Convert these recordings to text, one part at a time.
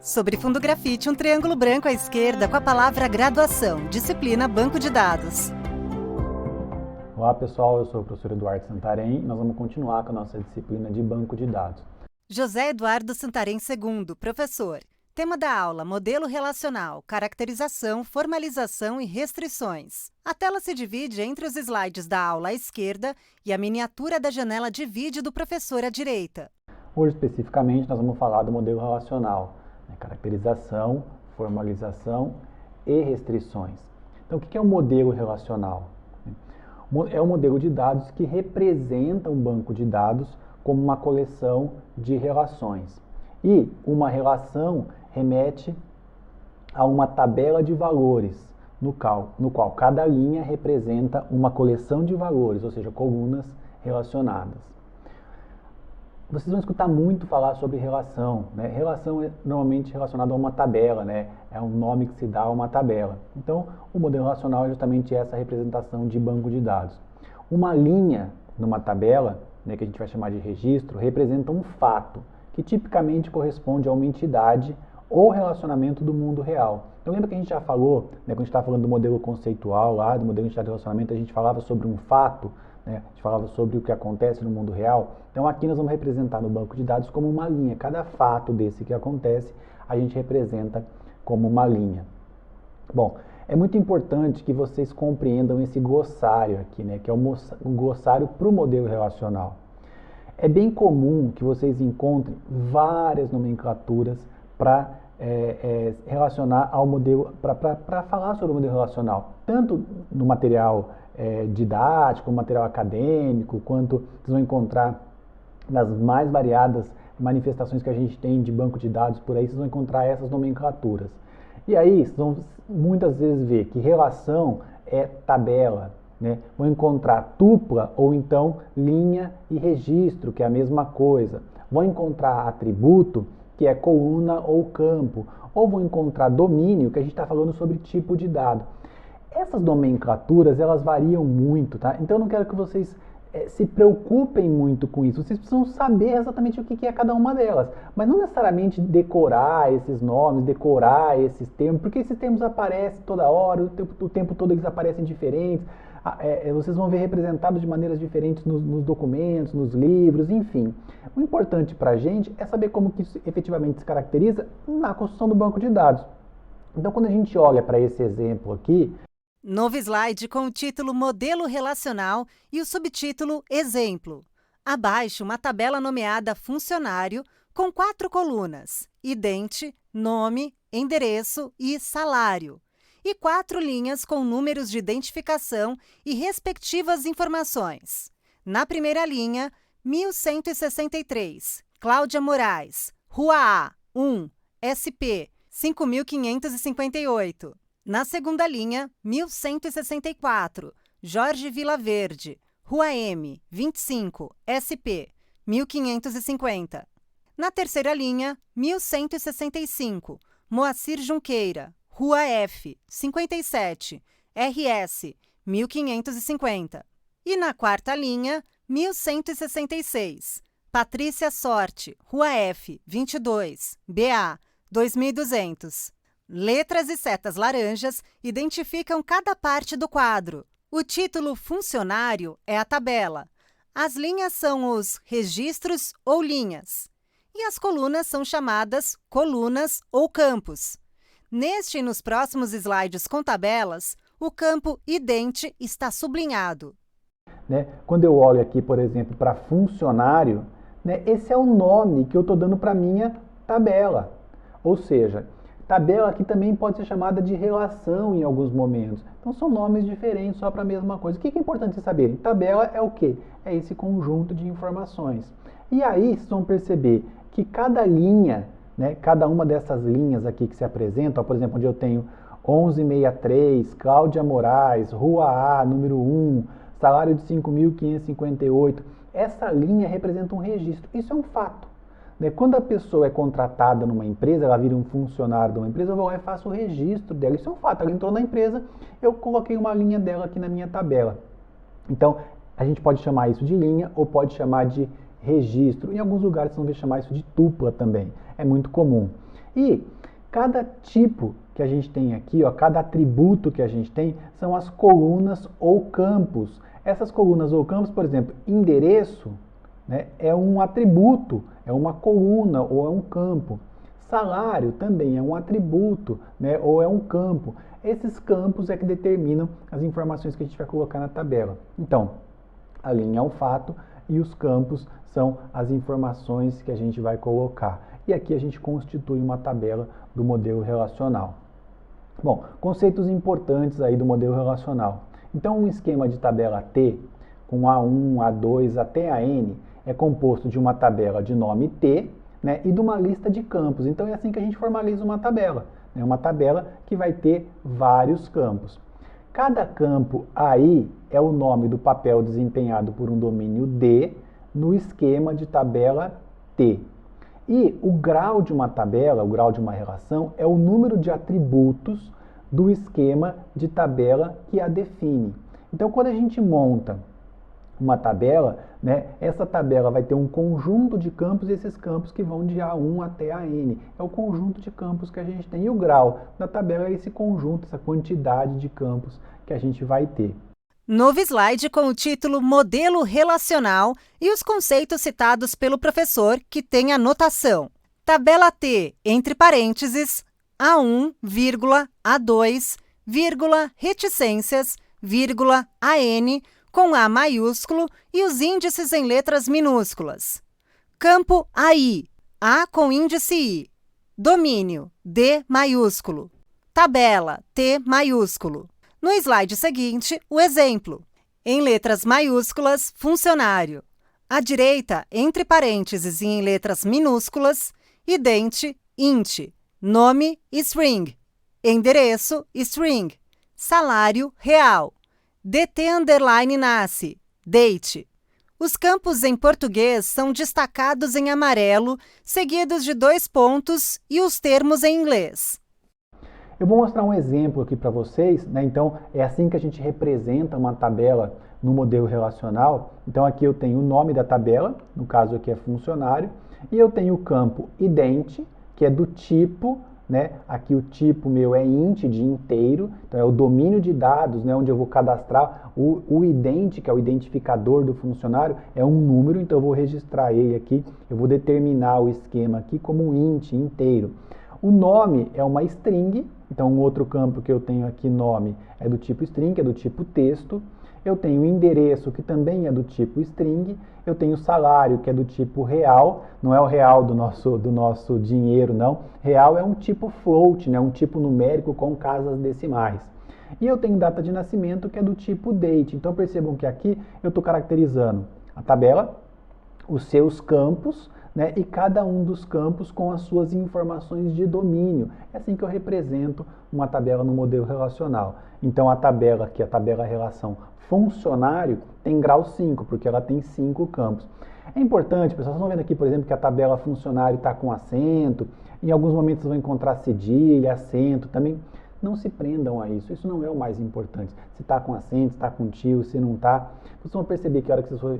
Sobre fundo grafite, um triângulo branco à esquerda com a palavra graduação, disciplina Banco de Dados. Olá pessoal, eu sou o professor Eduardo Santarém e nós vamos continuar com a nossa disciplina de Banco de Dados. José Eduardo Santarém II, professor. Tema da aula: modelo relacional, caracterização, formalização e restrições. A tela se divide entre os slides da aula à esquerda e a miniatura da janela de vídeo do professor à direita. Hoje, especificamente, nós vamos falar do modelo relacional, caracterização, formalização e restrições. Então, o que é um modelo relacional? É um modelo de dados que representa um banco de dados como uma coleção de relações. E uma relação remete a uma tabela de valores, no qual cada linha representa uma coleção de valores, ou seja, colunas relacionadas. Vocês vão escutar muito falar sobre relação, né? Relação é normalmente relacionada a uma tabela, né? É um nome que se dá a uma tabela. Então, o modelo relacional é justamente essa representação de banco de dados. Uma linha numa tabela, né, que a gente vai chamar de registro, representa um fato, que tipicamente corresponde a uma entidade ou relacionamento do mundo real. Então lembra que a gente já falou, né, quando a gente estava falando do modelo conceitual lá, do modelo de entidade de relacionamento, a gente falava sobre um fato, né, a gente falava sobre o que acontece no mundo real. Então aqui nós vamos representar no banco de dados como uma linha. Cada fato desse que acontece, a gente representa como uma linha. Bom, é muito importante que vocês compreendam esse glossário aqui, né, que é o glossário para o modelo relacional. É bem comum que vocês encontrem várias nomenclaturas para relacionar ao modelo, para falar sobre o modelo relacional, tanto no material didático, no material acadêmico, quanto vocês vão encontrar nas mais variadas manifestações que a gente tem de banco de dados por aí, vocês vão encontrar essas nomenclaturas. E aí, vocês vão muitas vezes ver que relação é tabela, né? Vão encontrar tupla ou então linha e registro, que é a mesma coisa. Vão encontrar atributo, que é coluna ou campo. Ou vão encontrar domínio, que a gente está falando sobre tipo de dado. Essas nomenclaturas, elas variam muito, tá? Então eu não quero que vocês se preocupem muito com isso. Vocês precisam saber exatamente o que é cada uma delas. Mas não necessariamente decorar esses nomes, decorar esses termos, porque esses termos aparecem toda hora, o tempo todo eles aparecem diferentes. Vocês vão ver representados de maneiras diferentes nos documentos, nos livros, enfim. O importante para a gente é saber como que isso efetivamente se caracteriza na construção do banco de dados. Então, quando a gente olha para esse exemplo aqui... Novo slide com o título Modelo Relacional e o subtítulo Exemplo. Abaixo, uma tabela nomeada Funcionário com 4 colunas: idente, nome, endereço e salário. E 4 linhas com números de identificação e respectivas informações. Na primeira linha, 1163, Cláudia Moraes, Rua A, 1, SP, 5558. Na segunda linha, 1164, Jorge Vilaverde, Rua M, 25, SP, 1550. Na terceira linha, 1165, Moacir Junqueira, Rua F, 57, RS, 1550. E na quarta linha, 1166, Patrícia Sorte, Rua F, 22, BA, 2200. Letras e setas laranjas identificam cada parte do quadro. O título funcionário é a tabela. As linhas são os registros ou linhas. E as colunas são chamadas colunas ou campos. Neste e nos próximos slides com tabelas, o campo idente está sublinhado. Né? Quando eu olho aqui, por exemplo, para funcionário, né, esse é o nome que eu estou dando para a minha tabela. Ou seja, tabela aqui também pode ser chamada de relação em alguns momentos. Então são nomes diferentes só para a mesma coisa. O que é importante vocês saberem? Tabela é o quê? É esse conjunto de informações. E aí vocês vão perceber que cada linha, né, cada uma dessas linhas aqui que se apresentam, por exemplo, onde eu tenho 1163, Cláudia Moraes, Rua A, número 1, salário de 5.558, essa linha representa um registro. Isso é um fato. Quando a pessoa é contratada numa empresa, ela vira um funcionário de uma empresa, eu vou lá e faço o registro dela. Isso é um fato. Ela entrou na empresa, eu coloquei uma linha dela aqui na minha tabela. Então, a gente pode chamar isso de linha ou pode chamar de registro. Em alguns lugares, vocês vão ver chamar isso de tupla também. É muito comum. E cada tipo que a gente tem aqui, ó, cada atributo que a gente tem, são as colunas ou campos. Essas colunas ou campos, por exemplo, endereço, né, é um atributo, é uma coluna ou é um campo. Salário também é um atributo, né, ou é um campo. Esses campos é que determinam as informações que a gente vai colocar na tabela. Então, a linha é o fato e os campos são as informações que a gente vai colocar. E aqui a gente constitui uma tabela do modelo relacional. Bom, conceitos importantes aí do modelo relacional. Então, um esquema de tabela T, com A1, A2 até AN, é composto de uma tabela de nome T, né, e de uma lista de campos. Então, é assim que a gente formaliza uma tabela. É uma tabela que vai ter vários campos. Cada campo aí é o nome do papel desempenhado por um domínio D no esquema de tabela T. E o grau de uma tabela, o grau de uma relação, é o número de atributos do esquema de tabela que a define. Então, quando a gente monta uma tabela, né, essa tabela vai ter um conjunto de campos, e esses campos que vão de A1 até AN. É o conjunto de campos que a gente tem. E o grau da tabela é esse conjunto, essa quantidade de campos que a gente vai ter. Novo slide com o título Modelo Relacional e os conceitos citados pelo professor, que tem a notação. Tabela T, entre parênteses, A1, A2, reticências, AN, com A maiúsculo e os índices em letras minúsculas. Campo AI, A com índice I. Domínio, D maiúsculo. Tabela, T maiúsculo. No slide seguinte, o exemplo. Em letras maiúsculas, funcionário. À direita, entre parênteses e em letras minúsculas, idente, int. Nome, string. Endereço, string. Salário, real. DT underline nasce, date. Os campos em português são destacados em amarelo, seguidos de 2 pontos e os termos em inglês. Eu vou mostrar um exemplo aqui para vocês, né? Então, é assim que a gente representa uma tabela no modelo relacional. Então, aqui eu tenho o nome da tabela, no caso aqui é funcionário, e eu tenho o campo idente, que é do tipo, né? Aqui o tipo meu é int, de inteiro, então é o domínio de dados, né? Onde eu vou cadastrar o idente, que é o identificador do funcionário, é um número, então eu vou registrar ele aqui, eu vou determinar o esquema aqui como um int, inteiro. O nome é uma string, então um outro campo que eu tenho aqui, nome, é do tipo string, é do tipo texto. Eu tenho o endereço, que também é do tipo string. Eu tenho o salário, que é do tipo real, não é o real do nosso dinheiro, não. Real é um tipo float, né? Um tipo numérico com casas decimais. E eu tenho data de nascimento, que é do tipo date. Então percebam que aqui eu estou caracterizando a tabela, os seus campos, né, e cada um dos campos com as suas informações de domínio. É assim que eu represento uma tabela no modelo relacional. Então a tabela aqui, a tabela relação funcionário, tem grau 5, porque ela tem 5 campos. É importante, pessoal, vocês estão vendo aqui, por exemplo, que a tabela funcionário está com acento, em alguns momentos vocês vão encontrar cedilha, acento também. Não se prendam a isso, isso não é o mais importante. Se está com acento, se está com tio, se não está. Vocês vão perceber que a hora que vocês for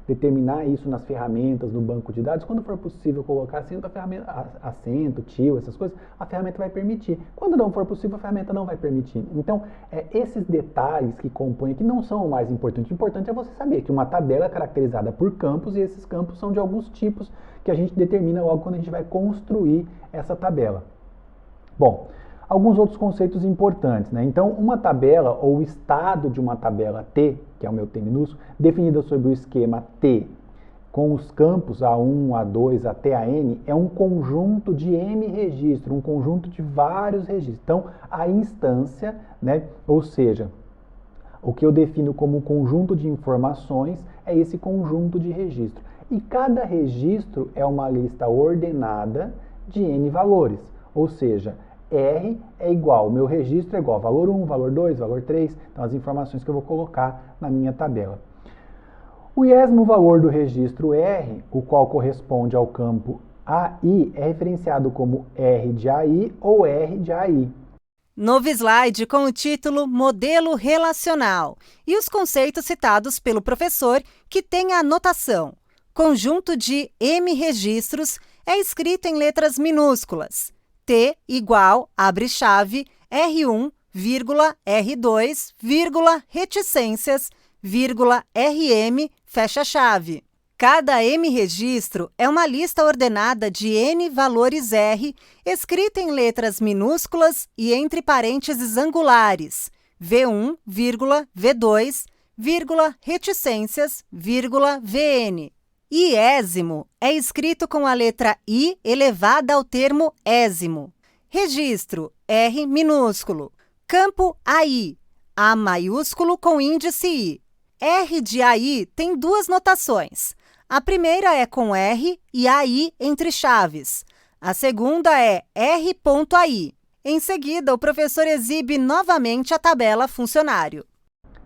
determinar isso nas ferramentas, no banco de dados, quando for possível colocar acento, tio, essas coisas, a ferramenta vai permitir. Quando não for possível, a ferramenta não vai permitir. Então, esses detalhes que compõem aqui não são o mais importante. O importante é você saber que uma tabela é caracterizada por campos e esses campos são de alguns tipos que a gente determina logo quando a gente vai construir essa tabela. Bom, alguns outros conceitos importantes, né? Então, uma tabela ou o estado de uma tabela T, que é o meu T minúsculo, definida sob o esquema T, com os campos A1, A2 até AN, é um conjunto de M registros, um conjunto de vários registros. Então, a instância, né? Ou seja, o que eu defino como conjunto de informações é esse conjunto de registros. E cada registro é uma lista ordenada de N valores, ou seja, R é igual, o meu registro é igual a valor 1, valor 2, valor 3, então as informações que eu vou colocar na minha tabela. O iésimo valor do registro R, o qual corresponde ao campo AI, é referenciado como R de AI ou R de AI. Novo slide com o título Modelo Relacional e os conceitos citados pelo professor, que tem a anotação. Conjunto de M registros é escrito em letras minúsculas. T igual, abre chave, R1, R2, reticências, RM, fecha chave. Cada M-registro é uma lista ordenada de N valores R, escrita em letras minúsculas e entre parênteses angulares, V1, V2, reticências, VN. Iésimo é escrito com a letra I elevada ao termo ésimo. Registro, R minúsculo. Campo AI, A maiúsculo com índice I. R de AI tem duas notações. A primeira é com R e AI entre chaves. A segunda é R.ai. Em seguida, o professor exibe novamente a tabela funcionário.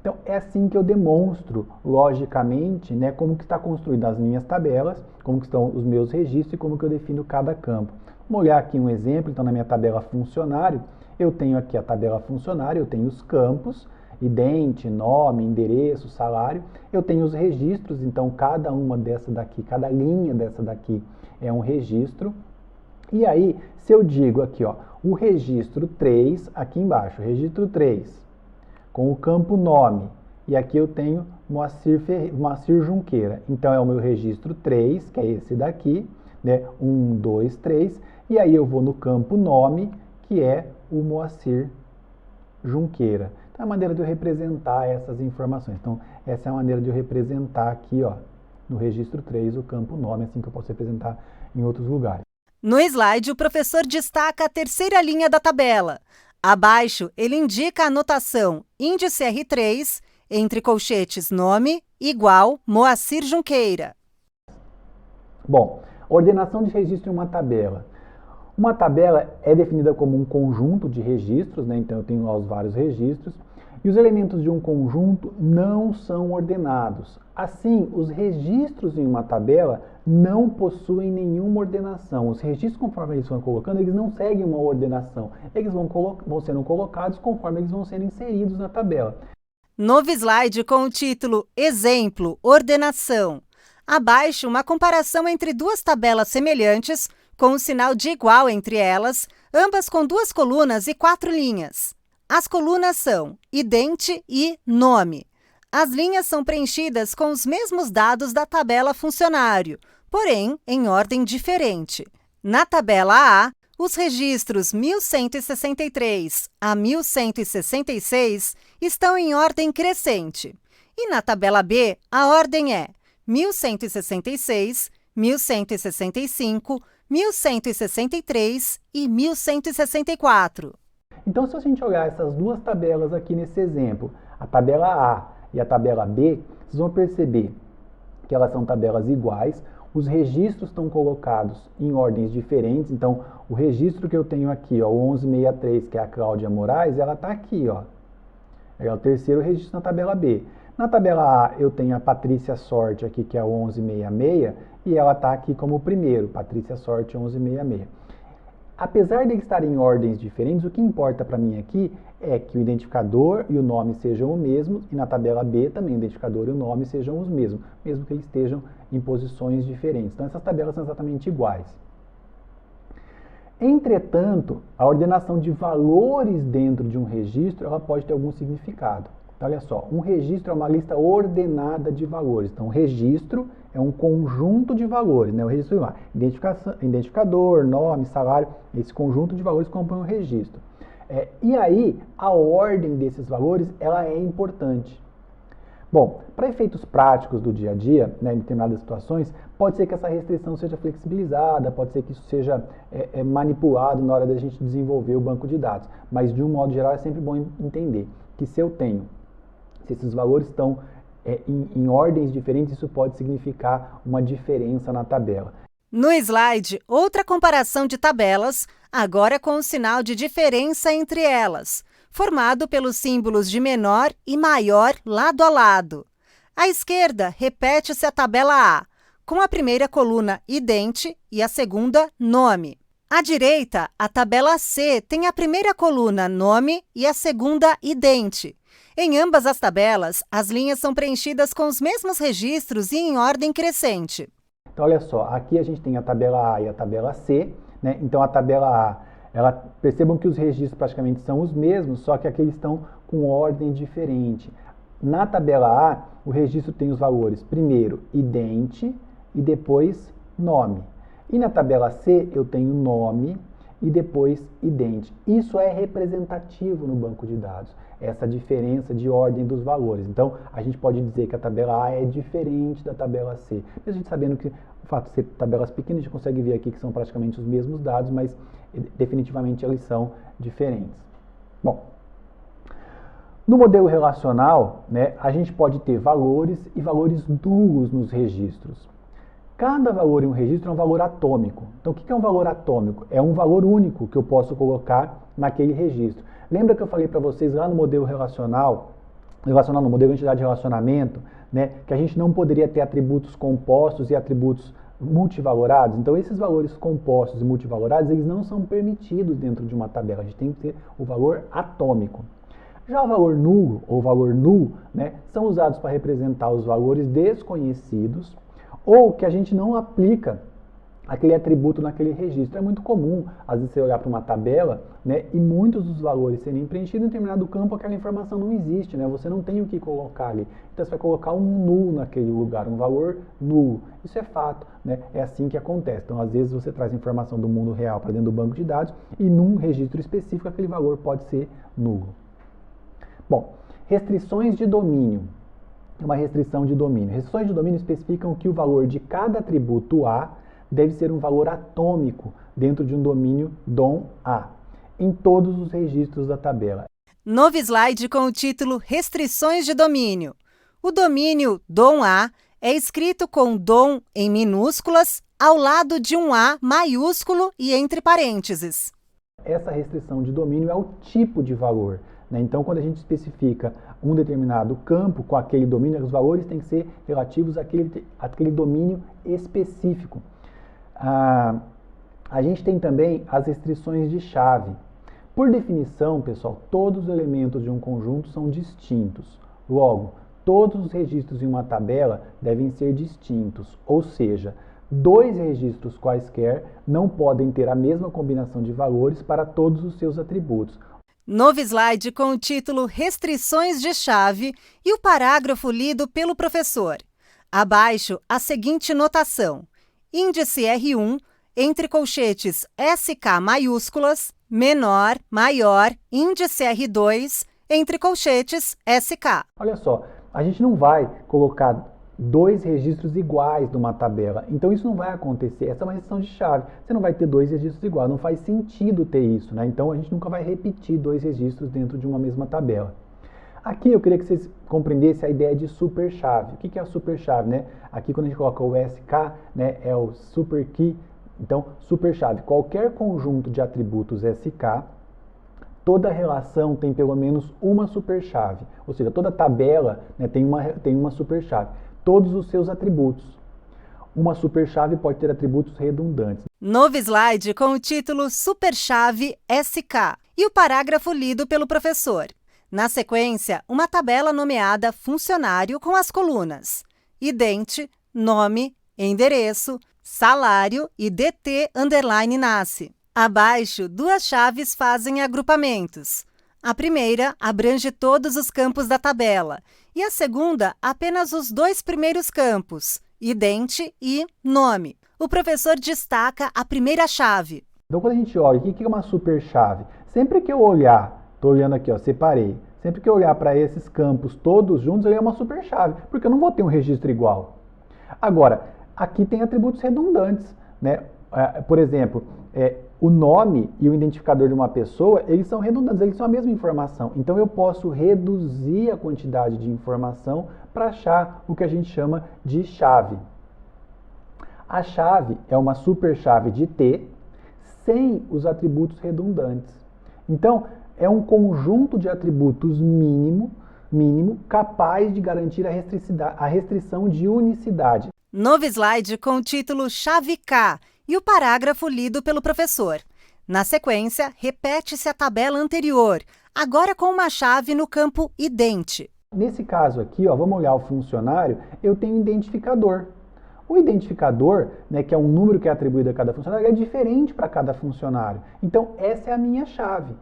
Então, é assim que eu demonstro, logicamente, né, como que está construída as minhas tabelas, como que estão os meus registros e como que eu defino cada campo. Vamos olhar aqui um exemplo. Então, na minha tabela funcionário, eu tenho aqui a tabela funcionário, eu tenho os campos, idente, nome, endereço, salário. Eu tenho os registros, então cada uma dessa daqui, cada linha dessa daqui é um registro. E aí, se eu digo aqui, ó, o registro 3, aqui embaixo, registro 3, com o campo nome, e aqui eu tenho Moacir Junqueira. Então é o meu registro 3, que é esse daqui, né? 1, 2, 3, e aí eu vou no campo nome, que é o Moacir Junqueira. Então é a maneira de eu representar essas informações. Então essa é a maneira de eu representar aqui, ó, no registro 3, o campo nome, assim que eu posso representar em outros lugares. No slide, o professor destaca a terceira linha da tabela. Abaixo, ele indica a notação índice R3, entre colchetes nome, igual Moacir Junqueira. Bom, ordenação de registro em uma tabela. Uma tabela é definida como um conjunto de registros, né? Então eu tenho lá os vários registros, e os elementos de um conjunto não são ordenados. Assim, os registros em uma tabela não possuem nenhuma ordenação. Os registros, conforme eles vão colocando, eles não seguem uma ordenação. Eles vão sendo colocados conforme eles vão sendo inseridos na tabela. Novo slide com o título Exemplo, Ordenação. Abaixo, uma comparação entre duas tabelas semelhantes, com um sinal de igual entre elas, ambas com 2 colunas e 4 linhas. As colunas são idente e nome. As linhas são preenchidas com os mesmos dados da tabela funcionário, porém em ordem diferente. Na tabela A, os registros 1163 a 1166 estão em ordem crescente. E na tabela B, a ordem é 1166, 1165, 1163 e 1164. Então, se a gente olhar essas duas tabelas aqui nesse exemplo, a tabela A e a tabela B, vocês vão perceber que elas são tabelas iguais, os registros estão colocados em ordens diferentes. Então, o registro que eu tenho aqui, ó, o 1163, que é a Cláudia Moraes, ela está aqui, ó. É o terceiro registro na tabela B. Na tabela A, eu tenho a Patrícia Sorte aqui, que é o 1166, e ela está aqui como o primeiro, Patrícia Sorte 1166. Apesar de estarem em ordens diferentes, o que importa para mim aqui é que o identificador e o nome sejam o mesmo, e na tabela B também o identificador e o nome sejam os mesmos, mesmo que eles estejam em posições diferentes. Então, essas tabelas são exatamente iguais. Entretanto, a ordenação de valores dentro de um registro, ela pode ter algum significado. Então, olha só, um registro é uma lista ordenada de valores. Então, registro é um conjunto de valores, né? O registro lá, identificador, nome, salário, esse conjunto de valores compõe um registro. E aí, a ordem desses valores, ela é importante. Bom, para efeitos práticos do dia a dia, né, em determinadas situações, pode ser que essa restrição seja flexibilizada, pode ser que isso seja manipulado na hora da gente desenvolver o banco de dados. Mas, de um modo geral, é sempre bom entender que se esses valores estão em ordens diferentes, isso pode significar uma diferença na tabela. No slide, outra comparação de tabelas, agora com o sinal de diferença entre elas, formado pelos símbolos de menor e maior lado a lado. À esquerda, repete-se a tabela A, com a primeira coluna idente e a segunda nome. À direita, a tabela C tem a primeira coluna nome e a segunda idente. Em ambas as tabelas, as linhas são preenchidas com os mesmos registros e em ordem crescente. Então, olha só, aqui a gente tem a tabela A e a tabela C, né? Então, a tabela A, percebam que os registros praticamente são os mesmos, só que aqui eles estão com ordem diferente. Na tabela A, o registro tem os valores, primeiro, idente e depois nome. E na tabela C, eu tenho nome e depois idente. Isso é representativo no banco de dados, essa diferença de ordem dos valores. Então, a gente pode dizer que a tabela A é diferente da tabela C. Mesmo a gente sabendo que o fato de ser tabelas pequenas, a gente consegue ver aqui que são praticamente os mesmos dados, mas definitivamente eles são diferentes. Bom, no modelo relacional, né, a gente pode ter valores e valores nulos nos registros. Cada valor em um registro é um valor atômico. Então, o que é um valor atômico? É um valor único que eu posso colocar naquele registro. Lembra que eu falei para vocês lá no modelo relacional no modelo de entidade de relacionamento, né, que a gente não poderia ter atributos compostos e atributos multivalorados? Então, esses valores compostos e multivalorados, eles não são permitidos dentro de uma tabela. A gente tem que ter o valor atômico. Já o valor nulo, ou valor null, né, são usados para representar os valores desconhecidos ou que a gente não aplica aquele atributo naquele registro. É muito comum, às vezes, você olhar para uma tabela, né, e muitos dos valores serem preenchidos em determinado campo, aquela informação não existe, né, você não tem o que colocar ali. Então, você vai colocar um null naquele lugar, um valor nulo. Isso é fato, né, é assim que acontece. Então, às vezes, você traz informação do mundo real para dentro do banco de dados e num registro específico, aquele valor pode ser nulo. Bom, restrições de domínio. Uma restrição de domínio. Restrições de domínio especificam que o valor de cada atributo A deve ser um valor atômico dentro de um domínio DOM A, em todos os registros da tabela. Novo slide com o título Restrições de domínio. O domínio DOM A é escrito com DOM em minúsculas ao lado de um A maiúsculo e entre parênteses. Essa restrição de domínio é o tipo de valor. Então, quando a gente especifica um determinado campo com aquele domínio, os valores têm que ser relativos àquele domínio específico. A gente tem também as restrições de chave. Por definição, pessoal, todos os elementos de um conjunto são distintos. Logo, todos os registros em uma tabela devem ser distintos, ou seja, dois registros quaisquer não podem ter a mesma combinação de valores para todos os seus atributos. Novo slide com o título Restrições de chave e o parágrafo lido pelo professor. Abaixo, a seguinte notação. Índice R1, entre colchetes SK maiúsculas, menor, maior, índice R2, entre colchetes SK. Olha só, a gente não vai colocar dois registros iguais numa tabela. Então isso não vai acontecer. Essa é uma restrição de chave. Você não vai ter dois registros iguais. Não faz sentido ter isso, né? Então a gente nunca vai repetir dois registros dentro de uma mesma tabela. Aqui eu queria que vocês compreendessem a ideia de superchave. O que é a superchave, né? Aqui quando a gente coloca o SK, né, é o super key. Então, superchave. Qualquer conjunto de atributos SK, toda relação tem pelo menos uma superchave. Ou seja, toda tabela, né, tem uma superchave. Todos os seus atributos. Uma superchave pode ter atributos redundantes. Novo slide com o título Superchave SK e o parágrafo lido pelo professor. Na sequência, uma tabela nomeada funcionário com as colunas idente, nome, endereço, salário e DT_NACE. Abaixo, duas chaves fazem agrupamentos. A primeira abrange todos os campos da tabela e a segunda apenas os dois primeiros campos, idente e nome. O professor destaca a primeira chave. Então, quando a gente olha, o que é uma superchave? Sempre que eu olhar, estou olhando aqui, ó, separei. Sempre que eu olhar para esses campos todos juntos, ele é uma superchave, porque eu não vou ter um registro igual. Agora, aqui tem atributos redundantes, né? Por exemplo, o nome e o identificador de uma pessoa, eles são redundantes, eles são a mesma informação. Então, eu posso reduzir a quantidade de informação para achar o que a gente chama de chave. A chave é uma superchave de T sem os atributos redundantes. Então, é um conjunto de atributos mínimo capaz de garantir a restrição de unicidade. Novo slide com o título Chave K e o parágrafo lido pelo professor. Na sequência, repete-se a tabela anterior, agora com uma chave no campo idente. Nesse caso aqui, ó, vamos olhar o funcionário, eu tenho um identificador. O identificador, né, que é um número que é atribuído a cada funcionário, é diferente para cada funcionário. Então, essa é a minha chave.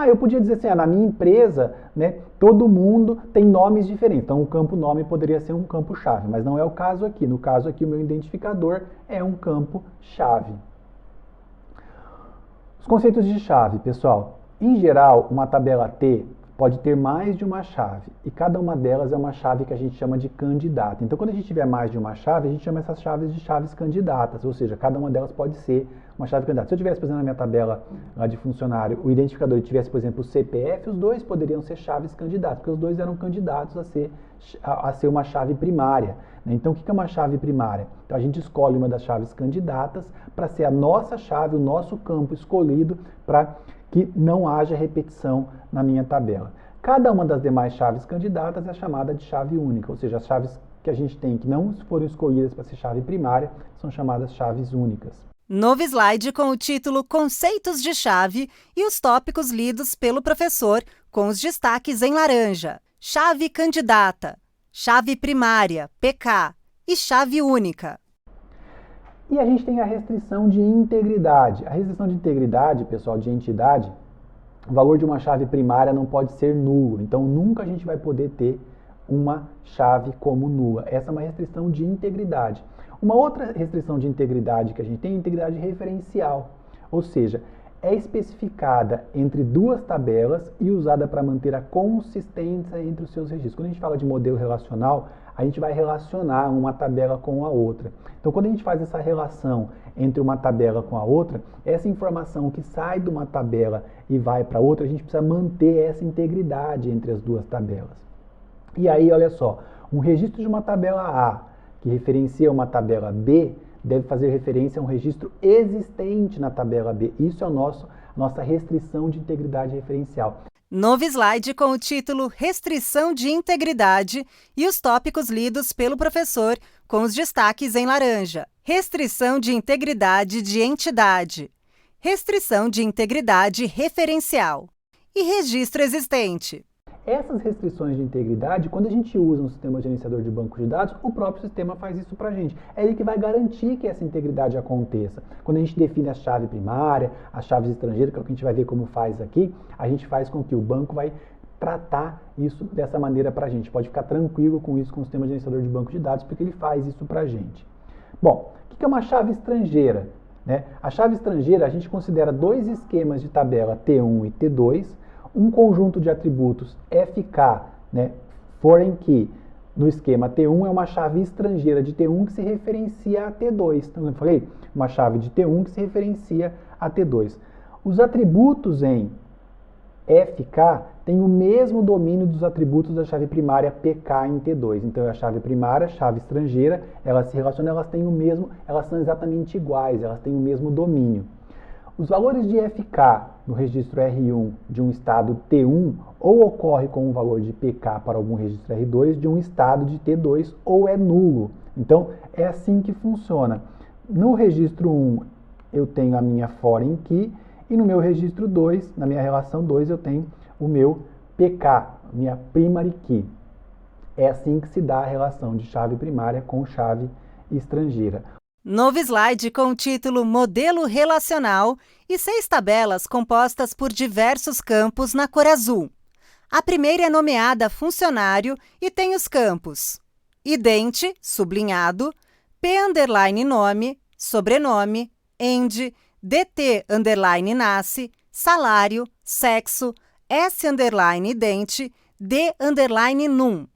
Eu podia dizer assim, na minha empresa, né, todo mundo tem nomes diferentes. Então, o campo nome poderia ser um campo-chave, mas não é o caso aqui. No caso aqui, o meu identificador é um campo-chave. Os conceitos de chave, pessoal. Em geral, uma tabela T pode ter mais de uma chave, e cada uma delas é uma chave que a gente chama de candidata. Então, quando a gente tiver mais de uma chave, a gente chama essas chaves de chaves candidatas, ou seja, cada uma delas pode ser uma chave candidata. Se eu tivesse, por exemplo, na minha tabela lá de funcionário, o identificador tivesse, por exemplo, o CPF, os dois poderiam ser chaves candidatas, porque os dois eram candidatos a ser uma chave primária. Então, o que é uma chave primária? Então, a gente escolhe uma das chaves candidatas para ser a nossa chave, o nosso campo escolhido para que não haja repetição na minha tabela. Cada uma das demais chaves candidatas é chamada de chave única, ou seja, as chaves que a gente tem que não foram escolhidas para ser chave primária são chamadas chaves únicas. Novo slide com o título Conceitos de Chave e os tópicos lidos pelo professor com os destaques em laranja. Chave candidata, chave primária, PK, e chave única. E a gente tem a restrição de integridade. A restrição de integridade, pessoal, de entidade, o valor de uma chave primária não pode ser nulo. Então, nunca a gente vai poder ter uma chave como nula. Essa é uma restrição de integridade. Uma outra restrição de integridade que a gente tem é a integridade referencial. Ou seja, é especificada entre duas tabelas e usada para manter a consistência entre os seus registros. Quando a gente fala de modelo relacional, a gente vai relacionar uma tabela com a outra. Então, quando a gente faz essa relação entre uma tabela com a outra, essa informação que sai de uma tabela e vai para outra, a gente precisa manter essa integridade entre as duas tabelas. E aí, olha só, um registro de uma tabela A que referencia uma tabela B deve fazer referência a um registro existente na tabela B. Isso é nossa restrição de integridade referencial. Novo slide com o título Restrição de Integridade e os tópicos lidos pelo professor com os destaques em laranja. Restrição de integridade de entidade. Restrição de integridade referencial. E registro existente. Essas restrições de integridade, quando a gente usa um sistema gerenciador de banco de dados, o próprio sistema faz isso para a gente. É ele que vai garantir que essa integridade aconteça. Quando a gente define a chave primária, as chaves estrangeiras, que é o que a gente vai ver como faz aqui, a gente faz com que o banco vai tratar isso dessa maneira para a gente. Pode ficar tranquilo com isso, com o sistema gerenciador de banco de dados, porque ele faz isso para a gente. Bom, o que é uma chave estrangeira? A chave estrangeira, a gente considera dois esquemas de tabela T1 e T2, um conjunto de atributos FK, foreign key, no esquema T1 é uma chave estrangeira de T1 que se referencia a T2. Então, eu falei, uma chave de T1 que se referencia a T2. Os atributos em FK têm o mesmo domínio dos atributos da chave primária PK em T2. Então, a chave primária, chave estrangeira, elas se relacionam, elas são exatamente iguais, elas têm o mesmo domínio. Os valores de FK no registro R1 de um estado T1 ou ocorre com um valor de PK para algum registro R2 de um estado de T2 ou é nulo. Então, é assim que funciona. No registro 1, eu tenho a minha foreign key e no meu registro 2, na minha relação 2, eu tenho o meu PK, minha primary key. É assim que se dá a relação de chave primária com chave estrangeira. Novo slide com o título Modelo Relacional e 6 tabelas compostas por diversos campos na cor azul. A primeira é nomeada Funcionário e tem os campos Idente, sublinhado, P_nome, sobrenome, END, DT_nasce, salário, sexo, S_idente, D_num.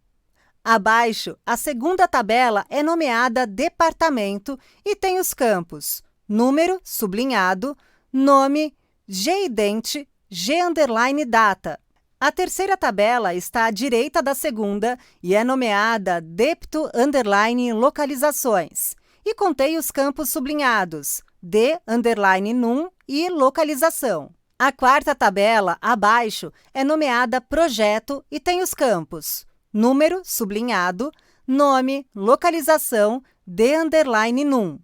Abaixo, a segunda tabela é nomeada Departamento e tem os campos Número, sublinhado, Nome, G_idente, G_data. A terceira tabela está à direita da segunda e é nomeada Depto_localizações e contém os campos sublinhados D_num e localização. A quarta tabela, abaixo, é nomeada Projeto e tem os campos Número, sublinhado, Nome, localização, D_num.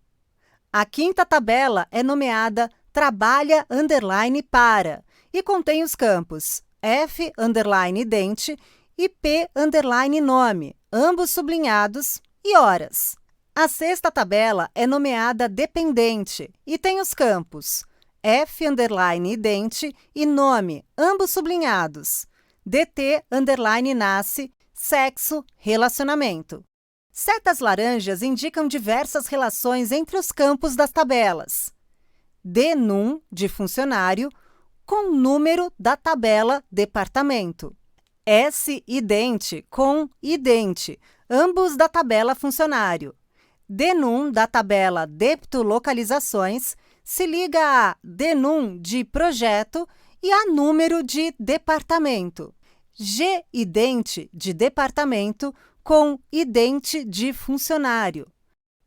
A quinta tabela é nomeada Trabalha_para e contém os campos F_idente e P_nome, ambos sublinhados, e horas. A sexta tabela é nomeada dependente e tem os campos F_ident e nome, ambos sublinhados, DT_nasce, sexo, relacionamento. Setas laranjas indicam diversas relações entre os campos das tabelas. DNUM, de funcionário, com número da tabela departamento. S_ident com ident, ambos da tabela funcionário. DNUM da tabela débito localizações se liga a DNUM de projeto e a número de departamento. G_ident de departamento com ident de funcionário.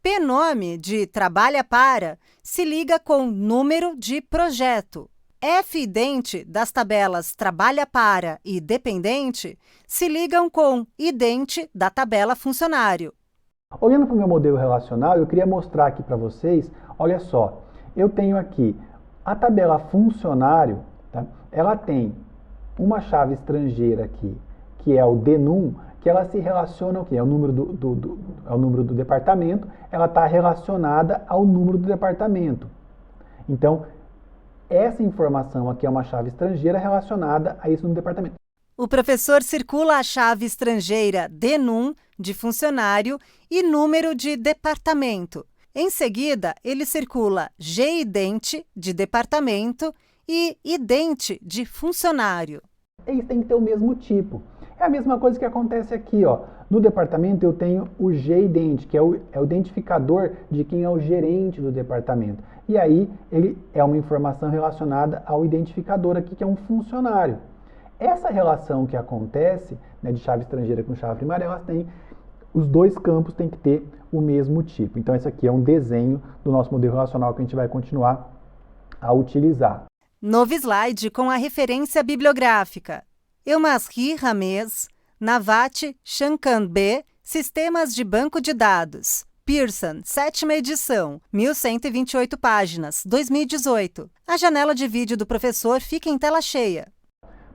P_nome de trabalha para se liga com número de projeto. F_ident das tabelas trabalha para e dependente se ligam com ident da tabela funcionário. Olhando para o meu modelo relacional, eu queria mostrar aqui para vocês, olha só, eu tenho aqui a tabela funcionário, tá? Ela tem uma chave estrangeira aqui, que é o DNUM, que ela se relaciona ao quê? É o número do departamento, ela está relacionada ao número do departamento. Então, essa informação aqui é uma chave estrangeira relacionada a isso no departamento. O professor circula a chave estrangeira DNUM de funcionário e número de departamento. Em seguida, ele circula G_ident de departamento e ident de funcionário. Eles têm que ter o mesmo tipo. É a mesma coisa que acontece aqui, ó. No departamento eu tenho o G_ident, que é o identificador de quem é o gerente do departamento. E aí ele é uma informação relacionada ao identificador aqui, que é um funcionário. Essa relação que acontece, né, de chave estrangeira com chave primária, elas têm, os dois campos têm que ter o mesmo tipo. Então esse aqui é um desenho do nosso modelo relacional que a gente vai continuar a utilizar. Novo slide com a referência bibliográfica. Elmasri Ramez, Navat Shankand-B, Sistemas de Banco de Dados. Pearson, 7ª edição, 1128 páginas, 2018. A janela de vídeo do professor fica em tela cheia.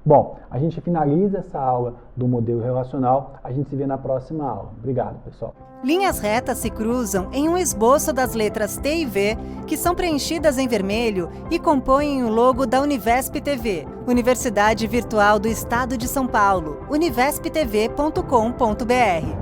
Bom, a gente finaliza essa aula do modelo relacional. A gente se vê na próxima aula. Obrigado, pessoal. Linhas retas se cruzam em um esboço das letras T e V, que são preenchidas em vermelho e compõem o logo da Univesp TV, Universidade Virtual do Estado de São Paulo, univesptv.com.br.